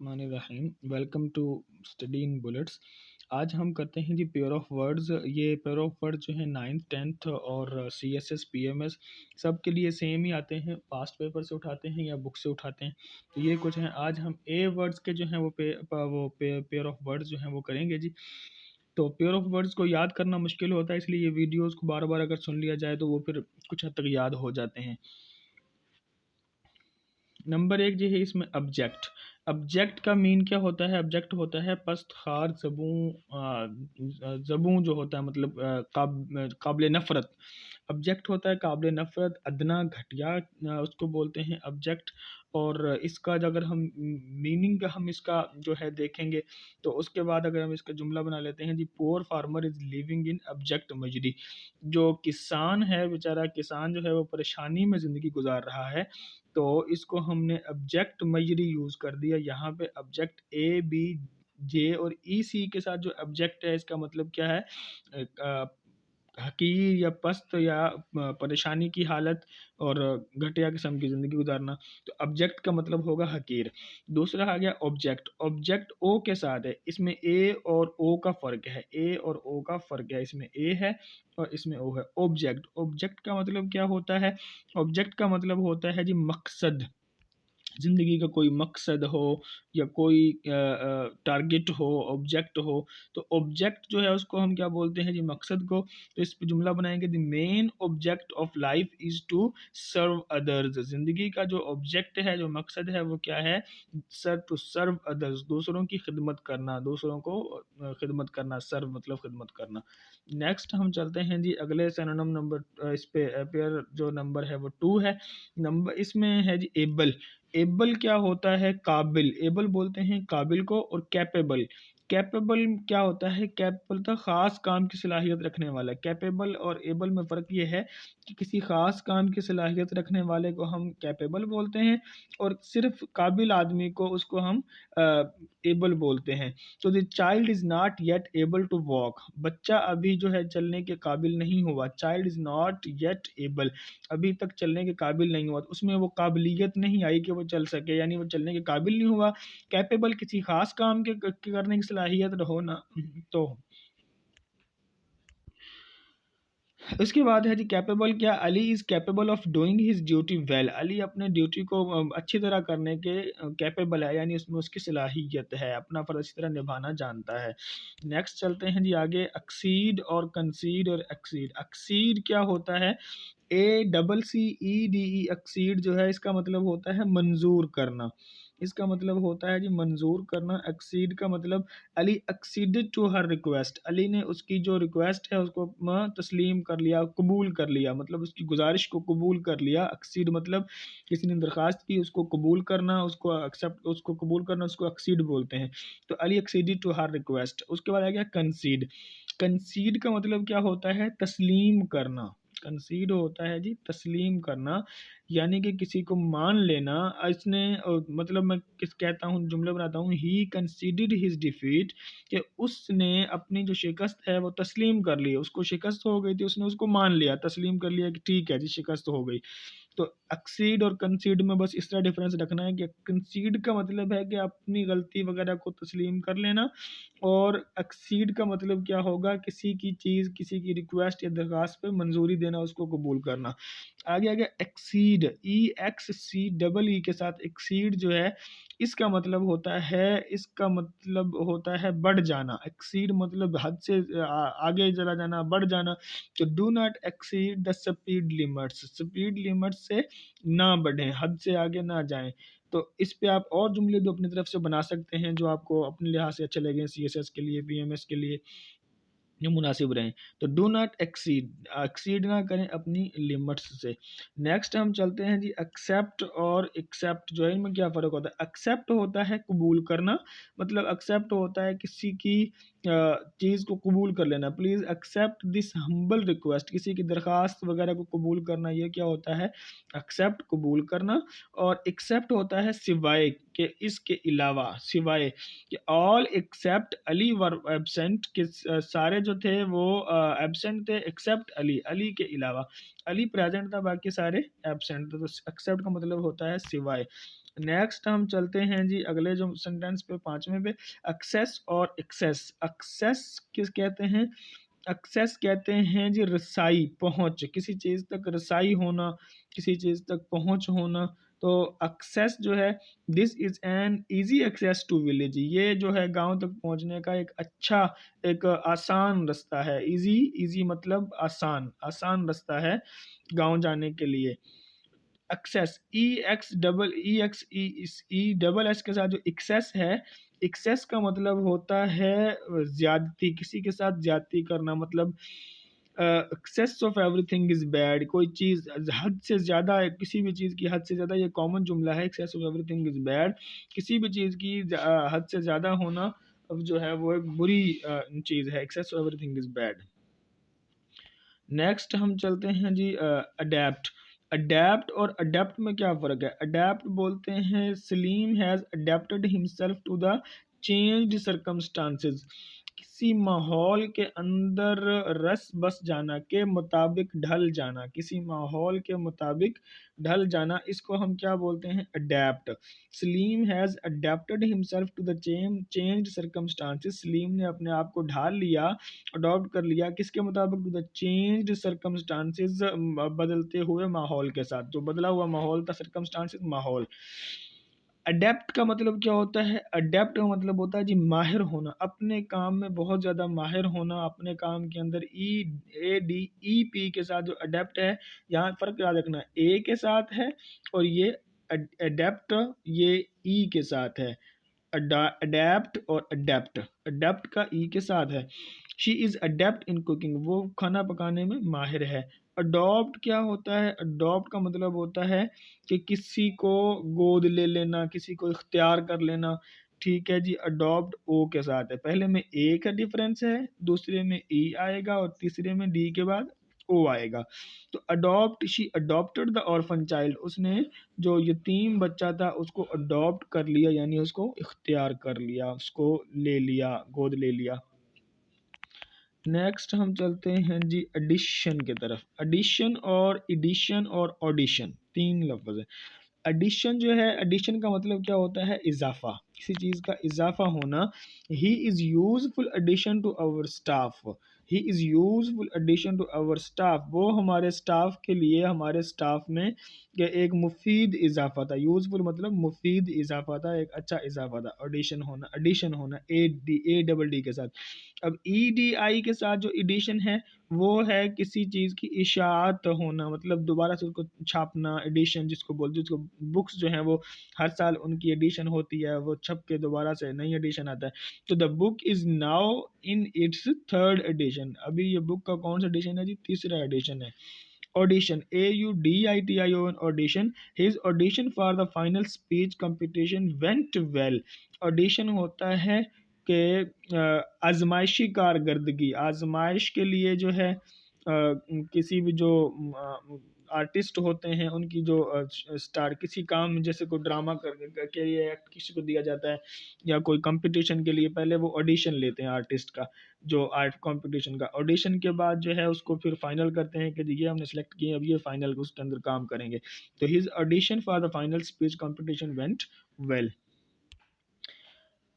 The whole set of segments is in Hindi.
बिस्मिल्लाहिर्रहमानिर्रहीम। Welcome to study in bullets. आज हम करते हैं जी पेयर ऑफ वर्ड्स। ये पेयर ऑफ वर्ड्स जो है 9th 10th और CSS PMS सब के लिए सेम ही आते हैं। पास्ट पेपर से उठाते हैं या बुक से उठाते हैं। तो ये कुछ हैं। आज हम ए वर्ड्स के जो हैं वो पेयर ऑफ वर्ड्स जो हैं वो करेंगे जी। तो पेयर ऑफ वर्ड्स को याद करना मुश्किल होता है, इसलिए ये वीडियोज़ को बार बार अगर सुन लिया जाए तो वो फिर कुछ हद तक याद हो जाते हैं। नंबर 1 जो है इसमें ऑब्जेक्ट। ऑब्जेक्ट का मीन क्या होता है? ऑब्जेक्ट होता है पस्त खार ज़बूं जो होता है, मतलब काबिल नफ़रत। ऑब्जेक्ट होता है काबिल नफ़रत, अदना, घटिया, उसको बोलते हैं ऑब्जेक्ट। और इसका जो अगर हम मीनिंग हम इसका जो है देखेंगे तो उसके बाद अगर हम इसका जुमला बना लेते हैं जी, poor farmer is living in abject misery. जो किसान है, बेचारा किसान जो है वो परेशानी में ज़िंदगी गुजार रहा है। तो इसको हमने ऑब्जेक्ट मजरी यूज़ कर दिया। यहाँ पे ऑब्जेक्ट ए बी जे और ई सी के साथ जो ऑब्जेक्ट है इसका मतलब क्या है? हकीर या पस्त या परेशानी की हालत और घटिया किस्म की ज़िंदगी गुजारना। तो ऑब्जेक्ट का मतलब होगा हकीर। दूसरा आ गया ऑब्जेक्ट। ऑब्जेक्ट ओ के साथ है, इसमें ए और ओ का फ़र्क है। ए और ओ का फ़र्क है, इसमें ए है और इसमें ओ है। ऑब्जेक्ट, ऑब्जेक्ट का मतलब क्या होता है? ऑब्जेक्ट का मतलब होता है जी मकसद। ज़िंदगी का कोई मकसद हो या कोई टारगेट हो, ऑब्जेक्ट हो। तो ऑब्जेक्ट जो है उसको हम क्या बोलते हैं जी? मकसद को। तो इस पे जुमला बनाएंगे, the main object of life is to serve others. ज़िंदगी का जो ऑब्जेक्ट है, जो मकसद है वो क्या है? टू सर्व अदर्स, दूसरों की खिदमत करना, दूसरों को खिदमत करना। सर्व मतलब खिदमत करना। नेक्स्ट हम चलते हैं जी अगले सिनोनिम नंबर, इस पे पेयर जो नंबर है वो 2 है। नंबर इसमें है जी एबल। एबल क्या होता है? काबिल। एबल बोलते हैं काबिल को। और कैपेबल, कैपेबल क्या होता है? कैपेबल तो ख़ास काम की सलाहियत रखने वाला। कैपेबल और एबल में फ़र्क ये है कि किसी ख़ास काम की सलाहियत रखने वाले को हम कैपेबल बोलते हैं और सिर्फ काबिल आदमी को उसको हम एबल बोलते हैं। तो the child is not yet able to walk. बच्चा अभी जो है चलने के काबिल नहीं हुआ। Child is not yet able, अभी तक चलने के काबिल नहीं हुआ। तो उसमें वो काबिलियत नहीं आई कि वो चल सके, यानी वो चलने के काबिल नहीं हुआ। कैपेबल किसी ख़ास काम के करने की सलाहियत हो ना, तो उसके बाद है जी कैपेबल। क्या? Ali is capable of doing his duty well. Ali अपने ड्यूटी को अच्छी तरह करने के कैपेबल है, यानी उसमें उसकी सलाहियत है, अपना फ़र्ज़ अच्छी तरह निभाना जानता है। नेक्स्ट चलते हैं जी आगे, एक्सीड और कंसीड और एक्सीड। एक्सीड क्या होता है? ACCEDE, एक्सीड जो है इसका मतलब होता है मंजूर करना। इसका मतलब होता है जी मंजूर करना। एक्सीड का मतलब Ali exceeded to her request. Ali ने उसकी जो रिक्वेस्ट है उसको तस्लीम कर लिया, कबूल कर लिया, मतलब उसकी गुजारिश को कबूल कर लिया। एक्सीड मतलब किसी ने दरख्वास्त की, उसको कबूल करना, उसको एक्सेप्ट, उसको कबूल करना, उसको एक्सीड बोलते हैं। तो Ali exceeded to her request. उसके बाद आ गया कंसीड। कंसीड का मतलब क्या होता है? तस्लीम करना। कंसीड होता है जी तस्लीम करना, यानी कि किसी को मान लेना। इसने मतलब मैं किस कहता हूँ, जुमले बनाता हूँ, ही कंसीडर्ड हिज डिफीट, कि उसने अपनी जो शिकस्त है वो तस्लीम कर ली। उसको शिकस्त हो गई थी, उसने उसको मान लिया, तस्लीम कर लिया कि ठीक है जी शिकस्त हो गई। तो एक्सीड और कंसीड में बस इस तरह डिफरेंस रखना है कि कंसीड का मतलब है कि अपनी गलती वगैरह को तस्लीम कर लेना, और एक्सीड का मतलब क्या होगा? किसी की चीज़, किसी की रिक्वेस्ट या दरख्वास्त पे मंजूरी देना, उसको कबूल करना। आगे आ गया एक्सीड। EXCEE के साथ एक्सीड जो है इसका मतलब होता है, इसका मतलब होता है बढ़ जाना। एक्सीड मतलब हद से आगे चला जाना, बढ़ जाना। तो do not exceed the speed limits. Speed limit से ना बढ़ें, हद से आगे ना जाएं। तो इस पे आप और जुमले भी अपनी तरफ से बना सकते हैं जो आपको अपने लिहाज से अच्छे लगें, CSS के लिए, PMS के लिए जो मुनासिब रहें। तो डू नॉट एक्सीड, एक्सीड ना करें अपनी लिमिट्स से। नेक्स्ट हम चलते हैं जी एक्सेप्ट और एक्सेप्ट। जो है इनमें क्या फ़र्क होता है? एक्सेप्ट होता है कबूल करना, मतलब एक्सेप्ट होता है किसी की चीज़ को कबूल कर लेना। Please accept this humble request, किसी की दरख्वास्त वगैरह को कबूल करना, ये क्या होता है? एक्सेप्ट, कबूल करना। और एक्सेप्ट होता है सिवाय के, इसके अलावा, सिवाय कि ऑल एक्सेप्ट अली वर एब्सेंट, कि सारे जो थे वो एब्सेंट थे एक्सेप्ट अली, अली के अलावा। अली प्रेजेंट था, बाकी सारे एब्सेंट थे। तो एक्सेप्ट का मतलब होता है सिवाय। नेक्स्ट हम चलते हैं जी अगले जो सेंटेंस पे, पांचवें पे। एक्सेस और एक्सेस, एक्सेस किस कहते हैं? एक्सेस कहते हैं जी रसाई, पहुंच, किसी चीज़ तक रसाई होना, किसी चीज़ तक पहुंच होना। तो एक्सेस जो है, this is an easy access to village, ये जो है गांव तक पहुंचने का एक अच्छा, एक आसान रास्ता है। इजी, इजी मतलब आसान, आसान रास्ता है गांव जाने के लिए। एक्सेस, ई डबल एस के साथ जो एक्सेस है, एक्सेस का मतलब होता है ज्यादती, किसी के साथ ज्यादती करना, मतलब excess of everything is bad, कोई चीज़ हद से ज़्यादा है, किसी भी चीज़ की हद से ज़्यादा, ये कॉमन जुमला है, excess of everything is bad, किसी भी चीज़ की हद से ज़्यादा होना अब जो है वो एक बुरी चीज़ है, excess of everything is bad. Next हम चलते हैं जी अडेप्ट। अडेप्ट और अडेप्ट में क्या फ़र्क है? अडेप्ट बोलते हैं Salim has adapted himself to the changed circumstances, किसी माहौल के अंदर रस बस जाना, के मुताबिक ढल जाना, किसी माहौल के मुताबिक ढल जाना, इसको हम क्या बोलते हैं? Adept. Salim has adapted himself to the changed circumstances, Salim ने अपने आप को ढाल लिया, अडॉप्ट कर लिया, किसके मुताबिक? टू द चेंज्ड सर्कमस्टांसेस, बदलते हुए माहौल के साथ, जो बदला हुआ माहौल था, सर्कमस्टांसेस माहौल। अडेप्ट का मतलब क्या होता है? अडेप्ट का मतलब होता है जी माहिर होना, अपने काम में बहुत ज़्यादा माहिर होना, अपने काम के अंदर। EADEP के साथ जो अडेप्ट है, यहाँ फ़र्क याद रखना, ए के साथ है, और ये अडेप्ट ये ई के साथ है। अडेप्ट और अडेप्ट, अडेप्ट का ई के साथ है। She is adapt in cooking, वो खाना पकाने में माहिर है। अडॉप्ट क्या होता है? अडॉप्ट का मतलब होता है कि किसी को गोद ले लेना, किसी को इख्तियार कर लेना। ठीक है जी, अडॉप्ट ओ के साथ है, पहले में ए का डिफरेंस है, दूसरे में ई आएगा, और तीसरे में डी के बाद ओ आएगा। तो adopt, she adopted the orphan child, उसने जो यतीम बच्चा था उसको अडॉप्ट कर लिया, यानी उसको इख्तियार कर लिया, उसको ले लिया, गोद ले लिया। नेक्स्ट हम चलते हैं जी एडिशन की तरफ। एडिशन और एडिशन और ऑडिशन, तीन लफ्ज़ है। एडिशन जो है, एडिशन का मतलब क्या होता है? इजाफा, किसी चीज़ का इजाफा होना। He is useful addition to our staff, he is useful addition to our staff, वो हमारे स्टाफ के लिए, हमारे स्टाफ में एक मुफीद इजाफा था। यूजफुल मतलब मुफीद इजाफा था, एक अच्छा इजाफा था। एडिशन होना, एडिशन होना ए डबल डी के साथ। अब EDI के साथ जो एडिशन है, वो है किसी चीज़ की इशाअत होना, मतलब दोबारा से उसको छापना, एडिशन जिसको बोलते हैं। उसको बुक्स जो हैं वो हर साल उनकी एडिशन होती है, वो छप के दोबारा से नई एडिशन आता है। तो the book is now in its third edition, अभी ये बुक का कौन सा एडिशन है जी? तीसरा एडिशन है। Audition, AUDITION, audition, his audition for the final speech competition went well. Audition होता है कि आजमाइशी कारकर्दगी, आजमाइश के लिए जो है किसी भी जो आर्टिस्ट होते हैं उनकी जो स्टार किसी काम में, जैसे कोई ड्रामा के लिए एक्ट किसी को दिया जाता है, या कोई कंपटीशन के लिए पहले वो ऑडिशन लेते हैं आर्टिस्ट का, जो आर्ट कंपटीशन का। ऑडिशन के बाद जो है उसको फिर फाइनल करते हैं कि ये हमने सेलेक्ट किए, अब ये फाइनल उसके अंदर काम करेंगे। तो his audition for the final speech competition went well.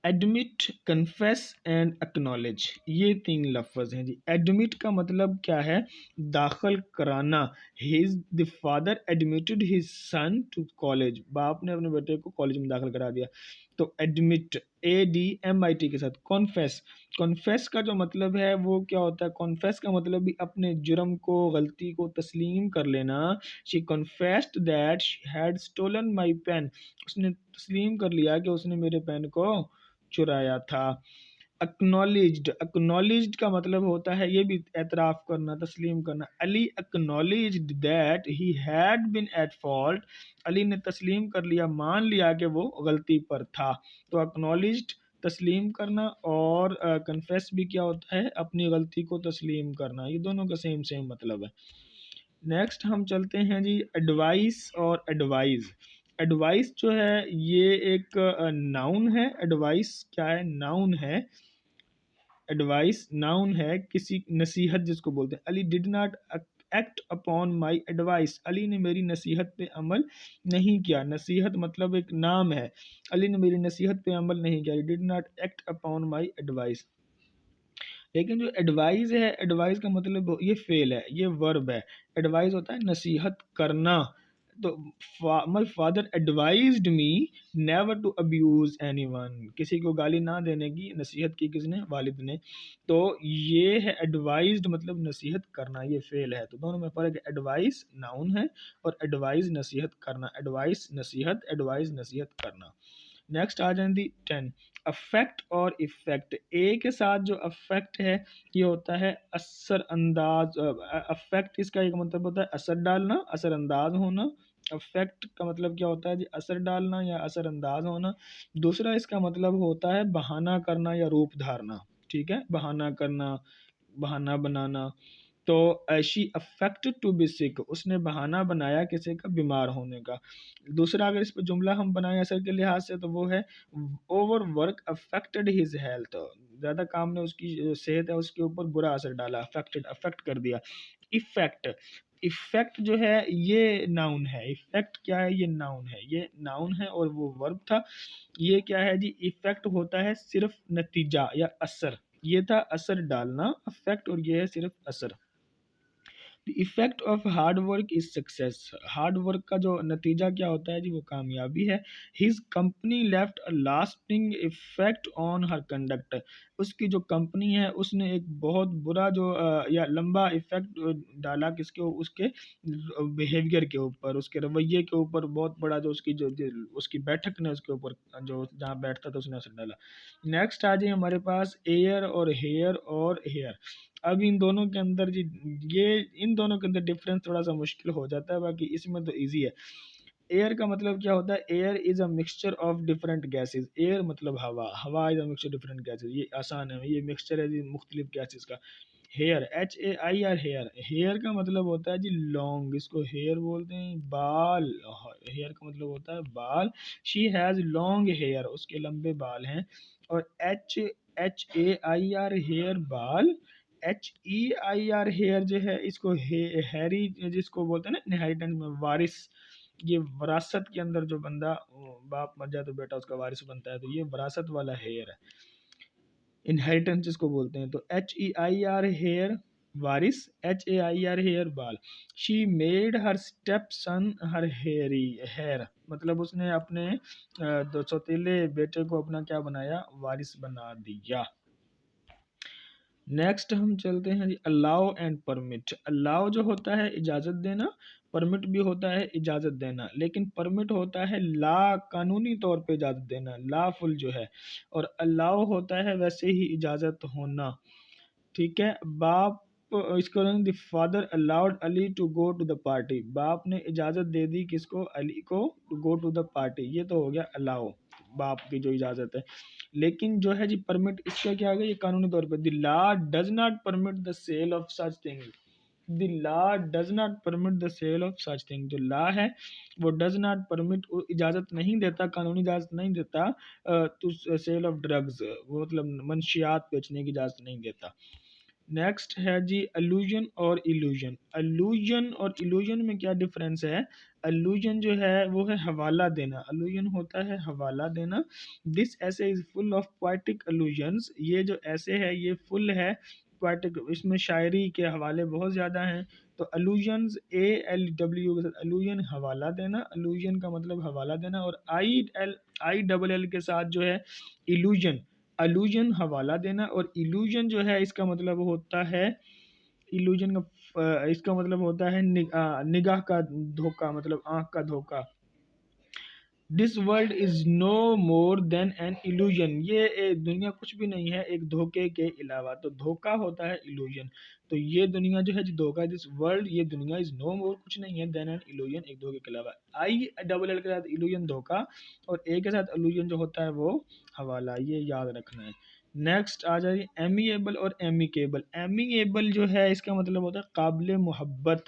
Admit, confess and acknowledge, ये तीन लफ्ज़ हैं जी। एडमिट का मतलब क्या है? दाखिल कराना। His the father admitted his son to college, बाप ने अपने बेटे को कॉलेज में दाखिल करा दिया। तो एडमिट, ADMIT के साथ। कॉन्फेस, कॉन्फेस का जो मतलब है वो क्या होता है? कॉन्फेस का मतलब भी अपने जुर्म को, गलती को तस्लीम कर लेना। She confessed that she had stolen my pen, उसने तस्लीम कर लिया कि उसने मेरे पेन को चुराया था। एक्नॉलेज्ड, एक्नॉलेज्ड का मतलब होता है ये भी एतराफ़ करना, तस्लीम करना। Ali acknowledged that he had been at fault, Ali ने तस्लीम कर लिया, मान लिया कि वो गलती पर था। तो एक्नॉलेज्ड तस्लीम करना, और कन्फेस भी क्या होता है? अपनी गलती को तस्लीम करना, ये दोनों का सेम सेम मतलब है। नेक्स्ट हम चलते हैं जी एडवाइस और एडवाइस। एडवाइस जो है ये एक नाउन है। एडवाइस क्या है? नाउन है। एडवाइस नाउन है, किसी नसीहत जिसको बोलते हैं। Ali did not act upon my advice, Ali ने मेरी नसीहत पे अमल नहीं किया। नसीहत मतलब एक नाम है, अली ने मेरी नसीहत पे अमल नहीं किया, did not act upon my advice. लेकिन जो एडवाइस है, एडवाइस का मतलब ये फेल है, ये वर्ब है। एडवाइस होता है नसीहत करना। तो my father advised me never to abuse anyone, किसी को गाली ना देने की नसीहत की किसने? वालिद ने। तो ये है एडवाइज्ड मतलब नसीहत करना, ये फेल है। तो दोनों में फर्क है, एडवाइस नाउन है और एडवाइस नसीहत करना। एडवाइस नसीहत, एडवाइस नसीहत करना। नेक्स्ट आ जाएंगी 10, अफेक्ट और इफेक्ट। ए के साथ जो अफेक्ट है ये होता है असर अंदाज। अफेक्ट इसका एक मतलब होता है असर डालना, असर अंदाज होना। अफेक्ट का मतलब क्या होता है जी? असर डालना या असर अंदाज होना। दूसरा इसका मतलब होता है बहाना करना या रूप धारना। ठीक है, बहाना करना, बहाना बनाना। तो शी अफेक्टेड टू बी सिक, उसने बहाना बनाया किसी का बीमार होने का। दूसरा अगर इस पर जुमला हम बनाएं असर के लिहाज से तो वो है over work affected his health, ज़्यादा काम ने उसकी सेहत है उसके ऊपर बुरा असर डाला, अफेक्टेड अफेक्ट कर दिया। इफेक्ट, इफेक्ट जो है ये नाउन है। इफेक्ट क्या है? ये नाउन है, ये नाउन है और वो वर्ब था। ये क्या है जी? इफेक्ट होता है सिर्फ नतीजा या असर, ये था असर डालना अफेक्ट, और ये है सिर्फ असर। The effect of hard work is success, hard work का जो नतीजा क्या होता है जी? वो कामयाबी है। His company left a lasting effect on her conduct, उसकी जो कंपनी है उसने एक बहुत बुरा जो या लंबा इफेक्ट डाला किसके? उसके बिहेवियर के ऊपर, उसके रवैये के ऊपर बहुत बड़ा जो उसकी जो उसकी बैठक ने उसके ऊपर, जो जहाँ बैठता था उसने असर डाला। नेक्स्ट आ जाइए हमारे पास एयर और हेयर और हेयर। अब इन दोनों के अंदर जी, ये इन दोनों के अंदर डिफरेंस थोड़ा सा मुश्किल हो जाता है, बाकी इसमें तो इजी है। एयर का मतलब क्या होता है? Air is a mixture of different gases. Air मतलब हवा, हवा is a mixture different gases, ये आसान है, ये मिक्सचर है जी मुख्तलिफ गैसेस का। Hair, H A I R, hair, hair का मतलब होता है जी लॉन्ग, इसको हेयर बोलते हैं। बाल, हेयर का मतलब होता है बाल। शी हैज़ लॉन्ग हेयर, उसके लंबे बाल हैं। और H H A I R hair बाल, H E I R heir जो है इसको हैरी जिसको बोलते हैं ना इनहेरिटेंस में, वारिस, ये वरासत के अंदर जो बंदा बाप मर जाए तो बेटा उसका वारिस बनता है, तो ये वरासत वाला हेयर है, इनहेरिटेंस जिसको बोलते हैं। तो H E I R heir वारिस, H A I R hair बाल। She made her stepson her हेयरी हेयर, मतलब उसने अपने दो सौतीले बेटे को अपना क्या बनाया? वारिस बना दिया। नेक्स्ट हम चलते हैं जी अलाउ एंड परमिट। अलाउ जो होता है इजाज़त देना, परमिट भी होता है इजाज़त देना, लेकिन परमिट होता है ला कानूनी तौर पे इजाज़त देना, लाफुल जो है, और अलाउ होता है वैसे ही इजाज़त होना। ठीक है, बाप इसको the father allowed Ali to go to the party, बाप ने इजाज़त दे दी किसको? अली को, to go to the party, ये तो हो गया अलाउ, बाप की जो इजाज़त है। लेकिन जो है जी परमिट, इसका क्या आ गया? ये कानूनी तौर पर the law does not permit the sale of such thing, the law does not permit the sale of such thing, जो लॉ है वो डज नॉट परमिट, वो इजाज़त नहीं देता, कानूनी इजाज़त नहीं देता टू सेल ऑफ ड्रग्स, वो मतलब मंशियात बेचने की इजाज़त नहीं देता। नेक्स्ट है जी अल्यूजन और इल्यूजन। अल्यूजन और इल्यूजन में क्या डिफरेंस है? अल्यूजन जो है वो है हवाला देना, अल्यूजन होता है हवाला देना। दिस ऐसे इज फुल ऑफ पोएटिक अल्यूजन्स, ये जो ऐसे है ये फुल है पोएटिक, इसमें शायरी के हवाले बहुत ज़्यादा हैं। तो अल्यूजन्स ए एल डब्ल्यू के साथ अल्यूजन हवाला देना, अल्यूजन का मतलब हवाला देना, और आई डबल एल के साथ जो है इल्यूजन, अल्यूजन हवाला देना, और इल्यूजन जो है इसका मतलब होता है, इल्यूजन का इसका मतलब होता है निगाह का धोखा, मतलब आंख का धोखा। This world is no more than an illusion, ये दुनिया कुछ भी नहीं है एक धोखे के अलावा, तो धोखा होता है इल्यूजन। तो ये दुनिया जो है जो धोखा है, दिस वर्ल्ड, ये दुनिया इज नो मोर कुछ नहीं है देन एन इल्यूजन, एक धोखे के अलावा। आई डबल एल के साथ इल्यूजन धोखा, और ए के साथ इल्यूजन जो होता है वो हवाला, ये याद रखना है। नेक्स्ट आ जाइए एमिएबल और एमिकेबल। एमिएबल जो है इसका मतलब होता है काबिल मोहब्बत,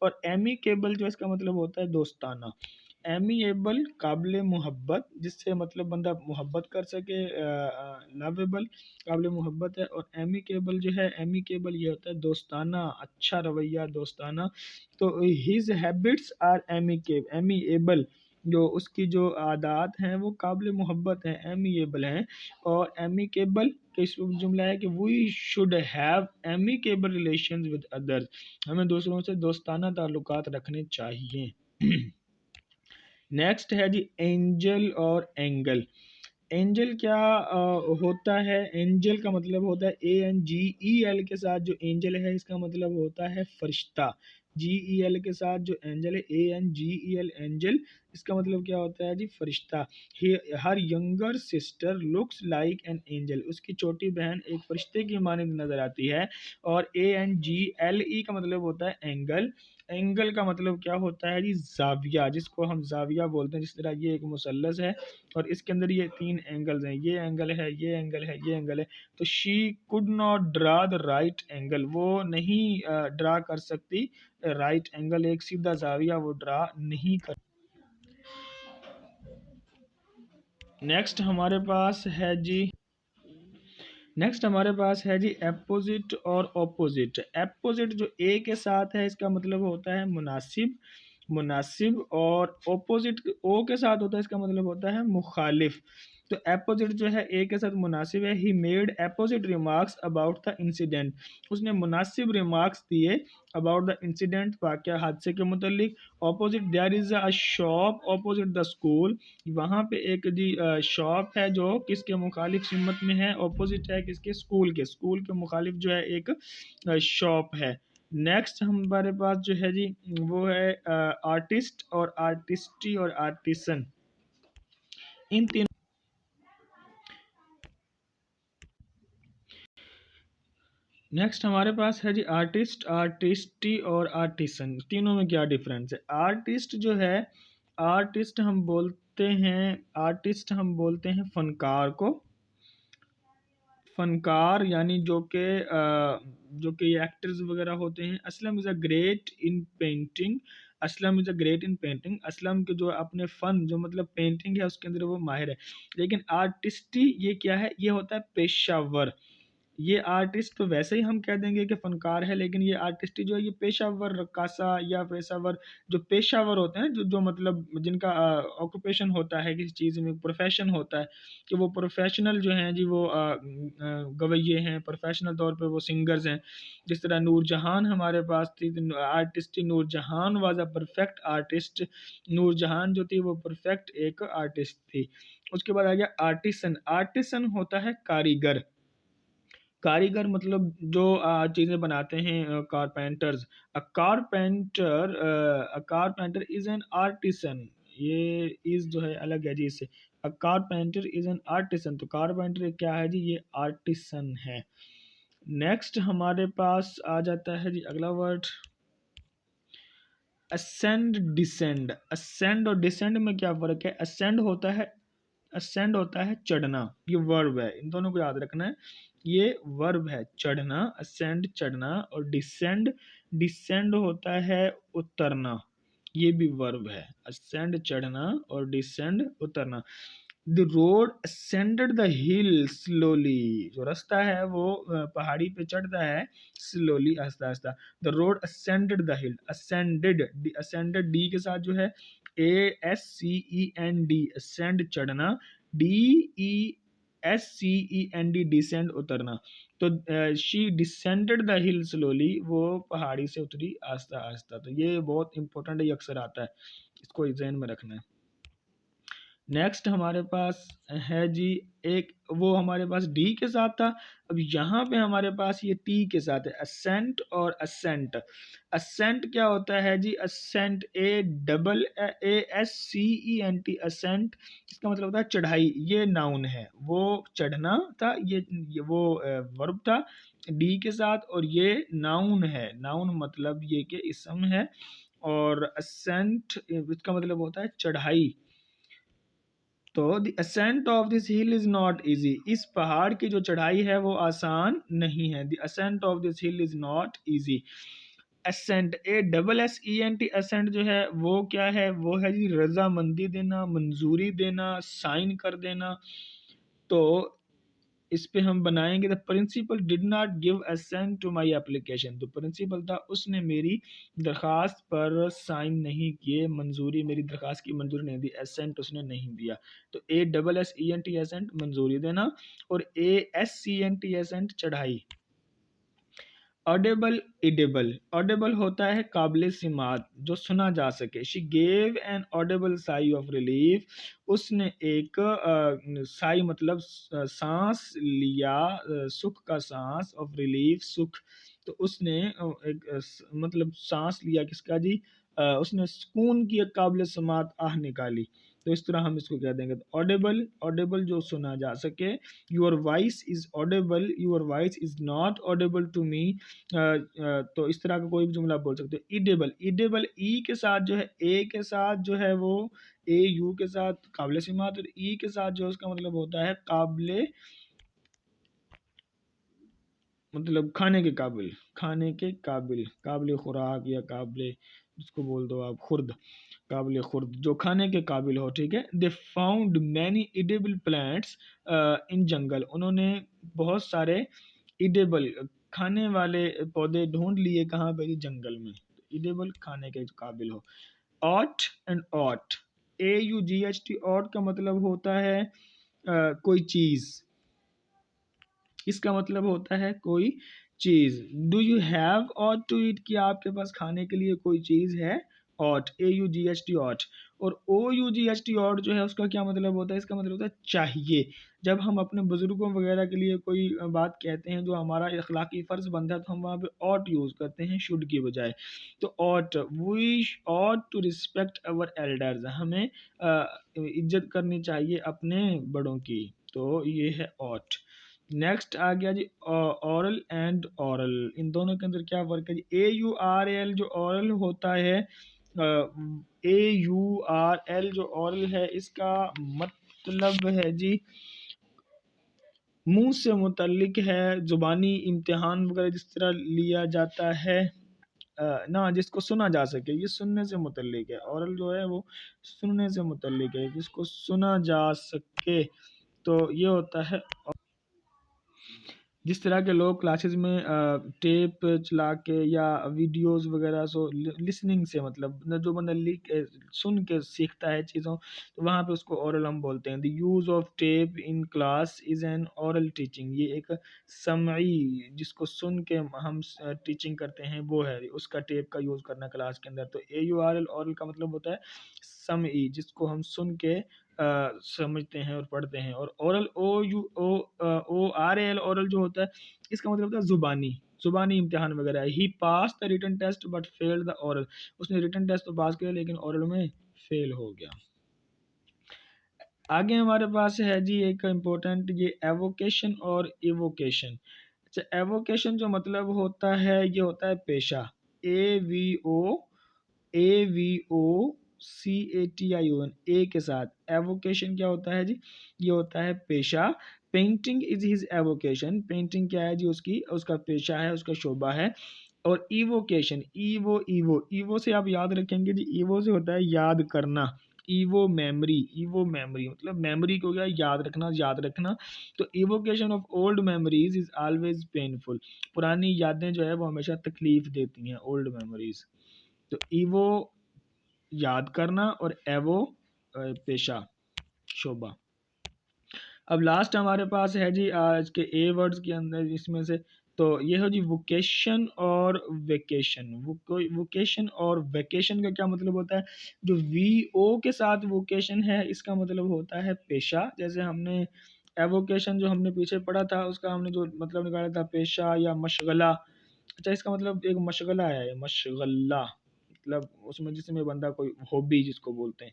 और एमिकेबल जो इसका मतलब होता है दोस्ताना। एमिएबल काबिल मोहब्बत, जिससे मतलब बंदा मोहब्बत कर सके, लवेबल काबिल मोहब्बत है। और एमिकेबल जो है, एमिकेबल ये होता है दोस्ताना, अच्छा रवैया, दोस्ताना। तो हिज हैबिट्स आर एमिएबल, जो उसकी जो आदात हैं वो काबिल मोहब्बत हैं, एमिएबल हैं। और एमिकेबल के जुमला है कि we should have amicable relations with others, हमें दूसरों से दोस्ताना ताल्लुकात रखने चाहिए। नेक्स्ट है जी एंजल और एंगल। एंजल क्या होता है? एंजल का मतलब होता है ANGEL के साथ जो एंजल है इसका मतलब होता है फरिश्ता। GEL के साथ जो एंजल है ANGEL, एंजल, इसका मतलब क्या होता है जी? फरिश्ता। Her younger sister looks like an angel, उसकी छोटी बहन एक फरिश्ते की मानंद नजर आती है। और ANGLE का मतलब होता है एंगल। एंगल का मतलब क्या होता है जी? जाविया, जिसको हम जाविया बोलते हैं। जिस तरह ये एक मुसल्लस है और इसके अंदर ये 3 एंगल्स हैं, ये एंगल है, ये एंगल है, ये एंगल है। तो she could not draw the right angle, वो नहीं ड्रा कर सकती राइट एंगल, एक सीधा जाविया वो ड्रा नहीं कर। नेक्स्ट हमारे पास है जी, नेक्स्ट हमारे पास है जी एपोजिट और ऑपोजिट। एपोजिट जो ए के साथ है इसका मतलब होता है मुनासिब, मुनासिब। और ऑपोजिट ओ के साथ होता है इसका मतलब होता है मुखालिफ। तो एपोजिट जो है ए के साथ मुनासिब है। He made apposite remarks about the incident, उसने मुनासिब रिमार्क्स दिए अबाउट द इंसिडेंट, वाक़या, हादसे के मुतल्लिक। Opposite there is a shop opposite the school, वहाँ पे एक जी शॉप है जो किसके मुखालिफ सिमत में है? ऑपोजिट है किसके? स्कूल के। स्कूल के मुखालिफ जो है एक शॉप है। नेक्स्ट हमारे पास जो है जी वो है आर्टिस्ट और आर्टिस्टी और आर्टिसन। इन तीनों, नेक्स्ट हमारे पास है जी आर्टिस्ट, आर्टिस्टी और आर्टिसन। तीनों में क्या डिफरेंस है? आर्टिस्ट जो है, आर्टिस्ट हम बोलते हैं, आर्टिस्ट हम बोलते हैं फनकार को। फनकार यानी जो कि एक्टर्स वगैरह होते हैं। Aslam is a great in painting, Aslam is a great in painting, Aslam के जो अपने फ़न जो मतलब पेंटिंग है उसके अंदर वो माहिर है। लेकिन आर्टिस्टी ये क्या है? ये होता है पेशावर। ये आर्टिस्ट तो वैसे ही हम कह देंगे कि फ़नकार है, लेकिन ये आर्टिस्ट जो है ये पेशावर रक्कासा या पेशावर, जो पेशावर होते हैं, जो जो मतलब जिनका ऑक्यूपेशन होता है, किसी चीज़ में प्रोफेशन होता है, कि वो प्रोफेशनल जो हैं जी वो गवैये हैं, प्रोफेशनल तौर पे वो सिंगर्स हैं। जिस तरह नूरजहान हमारे पास थी, आर्टिस्ट थी Noorjahan, was a perfect artist. Noorjahan जो थी वो परफेक्ट एक आर्टिस्ट थी। उसके बाद आ गया आर्टिसन। आर्टिसन होता है कारीगर। कारीगर मतलब जो चीज़ें बनाते हैं, carpenters. A carpenter is an artisan, ये इज़ जो है अलग है जी इससे। अ कारपेंटर इज़ एन आर्टिसन, तो कारपेंटर क्या है जी? ये आर्टिसन है। नेक्स्ट हमारे पास आ जाता है जी अगला वर्ड असेंड डिसेंड। असेंड और डिसेंड में क्या फ़र्क है? असेंड होता है चढ़ना, ये वर्ब है, इन दोनों को याद रखना है। ये वर्ब है चढ़ना, असेंड चढ़ना। और डिसेंड, डिसेंड होता है उतरना, ये भी वर्ब है। असेंड चढ़ना और डिसेंड उतरना। The road ascended the hill slowly, जो रास्ता है वो पहाड़ी पे चढ़ता है स्लोली, आस्ता आस्ता। The road ascended the hill, ascended, ascended D के साथ जो है ASCEND, असेंड चढ़ना, DESCEND डिसेंड उतरना। तो she descended the hill slowly, वो पहाड़ी से उतरी आस्ता आस्ता। तो ये बहुत इंपॉर्टेंट है, ये अक्सर आता है, इसको ज़हन में रखना है। नेक्स्ट हमारे पास है जी एक, वो हमारे पास डी के साथ था, अब यहाँ पे हमारे पास ये टी के साथ है, असेंट और असेंट। असेंट क्या होता है जी? असेंट ASSCENT, असेंट इसका मतलब होता है चढ़ाई, ये नाउन है, वो चढ़ना था, ये वो वर्ब था डी के साथ, और ये नाउन है। नाउन मतलब ये कि इसम है। और असेंट इसका मतलब होता है चढ़ाई। तो the ascent of this hill is not easy, इस पहाड़ की जो चढ़ाई है वो आसान नहीं है। The ascent of this hill is not easy. Assent, ASSENT assent जो है वो क्या है, वो है जी रजामंदी देना, मंजूरी देना, साइन कर देना। तो इस पे हम बनाएंगे the principal did not give assent to my application. तो प्रिंसिपल था, उसने मेरी दरख्वास्त पर साइन नहीं किए, मंजूरी, मेरी दरख्वास्त की मंजूरी नहीं दी, असेंट उसने नहीं दिया। तो ASSENT असेंट मंजूरी देना, और ASCENT असेंट चढ़ाई। ऑडेबल इडेबल, ऑडेबल होता है काबिल सिमात, जो सुना जा सके। She gave an audible sigh of relief, उसने एक साई मतलब सांस लिया, सुख का सांस, ऑफ रिलीफ सुख। तो उसने एक मतलब सांस लिया किसका जी, उसने सुकून की एक काबिल समात आह निकाली। तो इस तरह हम इसको कह देंगे। तो ऑडेबल, ऑडेबल जो सुना जा सके। Your voice is audible, your voice is not audible to me. तो इस तरह का कोई भी जुमला बोल सकते हो। ईडेबल, ईडेबल ई के साथ जो है, ए के साथ जो है वो AU के साथ काबिल सिमात, और ई के साथ जो उसका मतलब होता है काबिल, मतलब खाने के काबिल, खाने के काबिल, काबिल खुराक या काबिल, जिसको बोल दो आप खुर्द, काबिल खुर्द, जो खाने के काबिल हो, ठीक है। They found many edible plants in jungle, उन्होंने बहुत सारे इडेबल खाने वाले पौधे ढूंढ लिए, कहाँ पे, जंगल में। इडेबल खाने के काबिल हो। Aught and aught, AUGHT, aught का मतलब होता है कोई चीज़, इसका मतलब होता है कोई चीज। Do you have aught to eat, कि आपके पास खाने के लिए कोई चीज है। Aught, AUGHT aught. और OUGHT ऑट जो है उसका क्या मतलब होता है, इसका मतलब होता है चाहिए। जब हम अपने बुजुर्गों वगैरह के लिए कोई बात कहते हैं जो हमारा अखलाकी फर्ज बनता है, तो हम वहाँ पे ऑट यूज करते हैं शुड की बजाय। तो ought, we ought to respect our elders, हमें इज्जत करनी चाहिए अपने बड़ों की। तो ये है ऑट। नेक्स्ट आ गया जी ऑरल एंड ऑरल, इन दोनों के अंदर क्या फर्क है जी। AURAL जो ऑरल होता है, AURL जो ऑरल है, इसका मतलब है जी मुंह से मुतल्लिक है, जुबानी इम्तिहान वगैरह जिस तरह लिया जाता है ना, जिसको सुना जा सके, ये सुनने से मुतल्लिक है। ऑरल जो है वो सुनने से मुतल्लिक है, जिसको सुना जा सके, तो ये होता है। जिस तरह के लोग क्लासेस में टेप चला के या वीडियोस वगैरह सो लिसनिंग से, मतलब जो बंदा सुन के सीखता है चीज़ों, तो वहाँ पे उसको ओरल हम बोलते हैं। The use of tape in class is an oral teaching, ये एक समई, जिसको सुन के हम टीचिंग करते हैं, वो है उसका टेप का यूज़ करना क्लास के अंदर। तो AURL ओरल का मतलब होता है समई, जिसको हम सुन के समझते हैं और पढ़ते हैं। और ओरल, OURAL ओरल जो होता है, इसका मतलब होता है जुबानी, जुबानी इम्तिहान वगैरह। He pass the written test but failed the oral, उसने रिटन टेस्ट तो पास किया लेकिन ओरल में फेल हो गया। आगे हमारे पास है जी एक इम्पोर्टेंट, ये एवोकेशन और इवोकेशन। अच्छा, एवोकेशन जो मतलब होता है, ये होता है पेशा, AVOCATION, ए के साथ। एवोकेशन क्या होता है जी, ये होता है पेशा। Painting is his avocation, painting क्या है जी, उसकी उसका पेशा है, उसका शोभा है। और इवोकेशन, ईवो से आप याद रखेंगे जी, ईवो से होता है याद करना। ईवो मेमोरी, ईवो मेमोरी मतलब मेमोरी को क्या, याद रखना, याद रखना। तो evocation of old memories is always painful, पुरानी यादें जो है वो हमेशा तकलीफ देती हैं, ओल्ड मेमोरीज। तो ईवो याद करना, और एवो पेशा, शोभा। अब लास्ट हमारे पास है जी आज के ए वर्ड्स के अंदर, इसमें से तो ये हो जी वोकेशन और वेकेशन। वोकेशन और वेकेशन का क्या मतलब होता है, जो VO के साथ वोकेशन है, इसका मतलब होता है पेशा। जैसे हमने एवोकेशन जो हमने पीछे पढ़ा था, उसका हमने जो मतलब निकाला था पेशा या मशगला। अच्छा, इसका मतलब एक मशगला है, मशगला मतलब उसमें जिसमें बंदा कोई हॉबी जिसको बोलते हैं।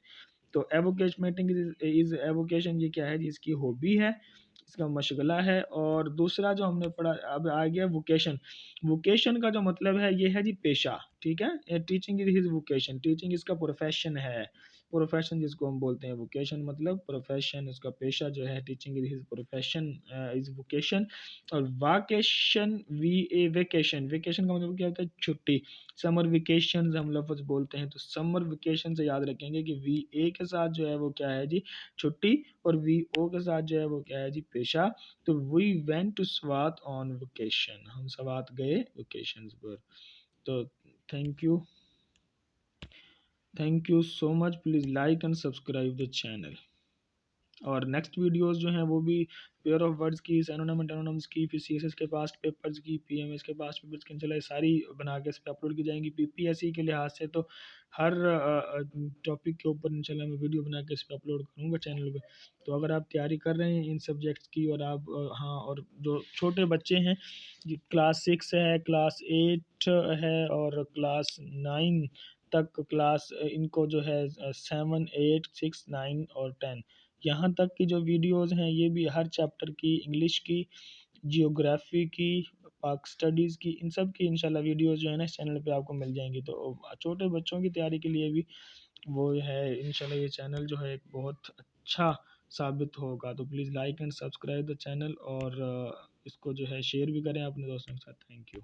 तो एवोकेशमेंटिंग इज एवोकेशन, ये क्या है जी, इसकी हॉबी है, इसका मशगला है। और दूसरा जो हमने पढ़ा, अब आ गया वोकेशन। वोकेशन का जो मतलब है ये है जी पेशा, ठीक है। Teaching is his vocation, teaching इसका प्रोफेशन है, प्रोफेशन जिसको हम बोलते हैं वोकेशन मतलब प्रोफेशन, उसका पेशा जो है, teaching is his profession is vocation. और vacation, V A vacation, vacation का मतलब क्या होता है छुट्टी। समर वेकेशन हम लफ्ज़ बोलते हैं, तो समर वेकेशन से याद रखेंगे कि वी ए के साथ जो है वो क्या है जी छुट्टी, और वी ओ के साथ जो है वो क्या है जी पेशा। तो we went to Swat on vacation, हम स्वात गए वेकेशन पर। तो thank you, thank you so much. Please like and subscribe the channel. और नेक्स्ट वीडियोस जो हैं वो भी पेयर ऑफ वर्ड्स की, सिनोनिम एंटोनिम्स की, फिर सीएसएस के पास्ट पेपर्स की, पीएमएस के पास्ट पेपर्स की, इंशाल्लाह सारी बना के इस पर अपलोड की जाएंगी। पीपीएससी के लिहाज से तो हर टॉपिक के ऊपर इंशाल्लाह मैं वीडियो बना के इस पर अपलोड करूँगा चैनल पे। तो अगर आप तैयारी कर रहे हैं इन सब्जेक्ट्स की, और आप हाँ, और जो छोटे बच्चे हैं, क्लास 6 है, क्लास 8 है, और क्लास 9 तक, क्लास इनको जो है 7, 8, 6, 9 और 10, यहाँ तक की जो वीडियोस हैं ये भी हर चैप्टर की, इंग्लिश की, जियोग्राफी की, पाक स्टडीज़ की, इन सब की इंशाल्लाह वीडियोस जो है ना इस चैनल पे आपको मिल जाएंगी। तो छोटे बच्चों की तैयारी के लिए भी वो है इंशाल्लाह, ये चैनल जो है एक बहुत अच्छा साबित होगा। तो please like and subscribe the channel, और इसको जो है शेयर भी करें अपने दोस्तों के साथ। Thank you.